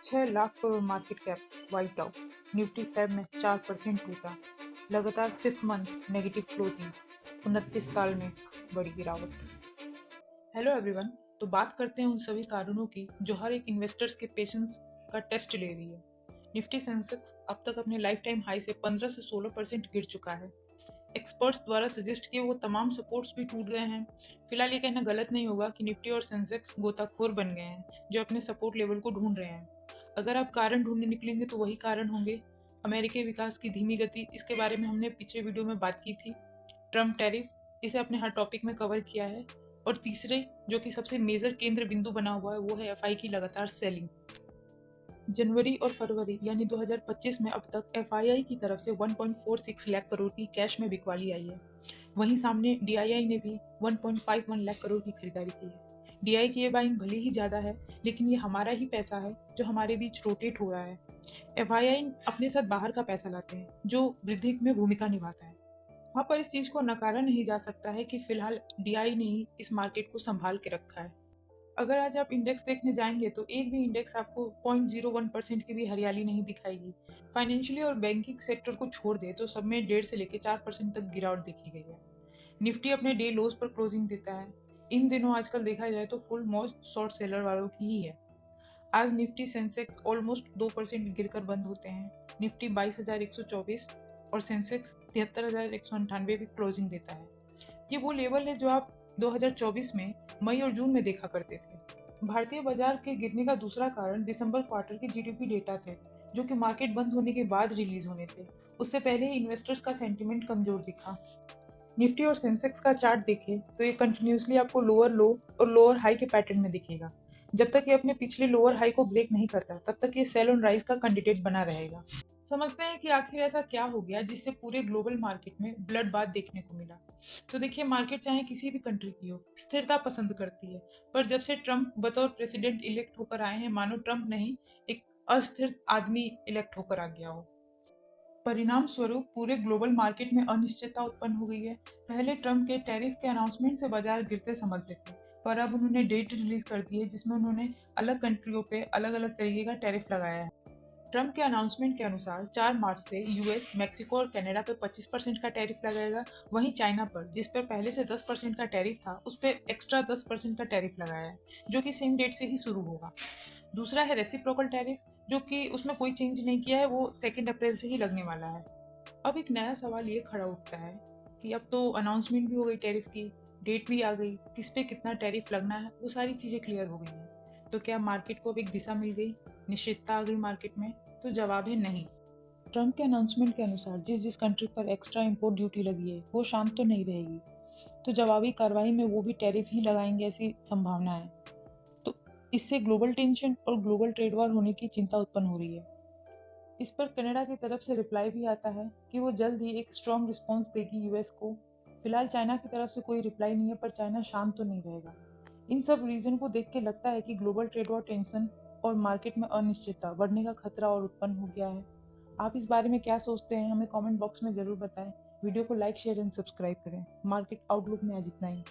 6 lakh crore market cap wiped out. Nifty फैब में 4% टूटा। लगातार फिफ्थ मंथ नेगेटिव क्लोजिंग। 29 साल में बड़ी गिरावट। Hello everyone. तो बात करते हैं उन सभी कारणों की जो हर एक इन्वेस्टर्स के पेशेंस का टेस्ट ले रही है। निफ्टी सेंसेक्स अब तक अपने लाइफ टाइम हाई से 15 से 16% गिर चुका है। एक्सपर्ट्स द्वारा सजेस्ट किए वो तमाम सपोर्ट्स भी टूट गए हैं। फिलहाल ये कहना गलत नहीं होगा कि निफ्टी और सेंसेक्स गोताखोर बन गए हैं जो अपने सपोर्ट लेवल को ढूंढ रहे हैं। अगर आप कारण ढूंढने निकलेंगे तो वही कारण होंगे अमेरिकी विकास की धीमी गति। इसके बारे में हमने पिछले वीडियो में बात की थी। ट्रम्प टैरिफ, इसे अपने हर टॉपिक में कवर किया है। और तीसरे जो कि सबसे मेजर केंद्र बिंदु बना हुआ है वो है एफआई की लगातार सेलिंग। जनवरी और फरवरी यानी 2025 में अब तक एफआईआई की तरफ से 1.46 लाख करोड़ की कैश में बिकवाली आई है। वहीं सामने डीआईआई ने भी 1.51 लाख करोड़ की खरीदारी की है। डीआई की ये बाइंग भले ही ज़्यादा है लेकिन ये हमारा ही पैसा है जो हमारे बीच रोटेट हो रहा है। एफआईआई अपने साथ बाहर का पैसा लाते हैं जो वृद्धि में भूमिका निभाता है। हाँ, पर इस चीज़ को नकारा नहीं जा सकता है कि फिलहाल डीआई ने ही इस मार्केट को संभाल के रखा है। अगर आज आप इंडेक्स देखने जाएंगे तो एक भी इंडेक्स आपको 0.01% की भी हरियाली नहीं दिखाएगी। फाइनेंशियली और बैंकिंग सेक्टर को छोड़ दे तो सब में 1.5 से लेकर 4% तक गिरावट देखी गई है। निफ्टी अपने डे लोज पर क्लोजिंग देता है। इन दिनों आजकल देखा जाए तो फुल मौज शॉर्ट सेलर वालों की ही है। आज निफ्टी सेंसेक्स ऑलमोस्ट 2% गिरकर बंद होते हैं। निफ्टी 22,124 और सेंसेक्स 73,198 भी क्लोजिंग देता है। ये वो लेवल है जो आप 2024 में मई और जून में देखा करते थे। भारतीय बाजार के गिरने का दूसरा कारण दिसंबर क्वार्टर के जीडीपी डेटा थे जो कि मार्केट बंद होने के बाद रिलीज होने थे। उससे पहले ही इन्वेस्टर्स का सेंटिमेंट कमजोर दिखा। निफ्टी और सेंसेक्स का चार्ट देखें तो ये कंटिन्यूसली आपको लोअर लो और लोअर हाई के पैटर्न में दिखेगा। जब तक ये अपने पिछले लोअर हाई को ब्रेक नहीं करता तब तक ये सेल ऑन राइज का कैंडिडेट बना रहेगा। समझते हैं कि आखिर ऐसा क्या हो गया जिससे पूरे ग्लोबल मार्केट में ब्लड बाथ देखने को मिला। तो देखिए, मार्केट चाहे किसी भी कंट्री की हो स्थिरता पसंद करती है, पर जब से ट्रम्प बतौर प्रेसिडेंट इलेक्ट होकर आए हैं मानो ट्रम्प नहीं एक अस्थिर आदमी इलेक्ट होकर आ गया हो। परिणाम स्वरूप पूरे ग्लोबल मार्केट में अनिश्चितता उत्पन्न हो गई है। पहले ट्रम्प के टैरिफ के अनाउंसमेंट से बाजार गिरते संभलते थे, पर अब उन्होंने डेट रिलीज कर दी है जिसमें उन्होंने अलग कंट्रियों पे अलग अलग तरीके का टैरिफ लगाया है। ट्रम्प के अनाउंसमेंट के अनुसार 4 मार्च से यूएस, मेक्सिको और कनाडा पर 25% का टैरिफ लगाएगा। वहीं चाइना पर, जिस पर पहले से 10% का टैरिफ था, उस पर एक्स्ट्रा 10% का टैरिफ लगाया है जो कि सेम डेट से ही शुरू होगा। दूसरा है रेसिप्रोकल टैरिफ, जो कि उसमें कोई चेंज नहीं किया है, वो 2 अप्रैल से ही लगने वाला है। अब एक नया सवाल ये खड़ा उठता है कि अब तो अनाउंसमेंट भी हो गई टैरिफ की, डेट भी आ गई, किस पे कितना टैरिफ लगना है वो सारी चीज़ें क्लियर हो गई हैं। तो क्या मार्केट को अब एक दिशा मिल गई, निश्चितता आ गई मार्केट में? तो जवाब है नहीं। ट्रम्प के अनाउंसमेंट के अनुसार जिस जिस कंट्री पर एक्स्ट्रा इंपोर्ट ड्यूटी लगी है वो शांत तो नहीं रहेगी, तो जवाबी कार्रवाई में वो भी टैरिफ ही लगाएंगे ऐसी संभावना है। तो इससे ग्लोबल टेंशन और ग्लोबल ट्रेड वॉर होने की चिंता उत्पन्न हो रही है। इस पर कनाडा की तरफ से रिप्लाई भी आता है कि वो जल्द ही एक स्ट्रॉन्ग रिस्पॉन्स देगी यूएस को। फिलहाल चाइना की तरफ से कोई रिप्लाई नहीं है, पर चाइना शांत तो नहीं रहेगा। इन सब रीजन को देख के लगता है कि ग्लोबल ट्रेड वॉर टेंशन और मार्केट में अनिश्चितता बढ़ने का खतरा और उत्पन्न हो गया है। आप इस बारे में क्या सोचते हैं हमें कमेंट बॉक्स में ज़रूर बताएं। वीडियो को लाइक, शेयर एंड सब्सक्राइब करें। मार्केट आउटलुक में आज इतना ही।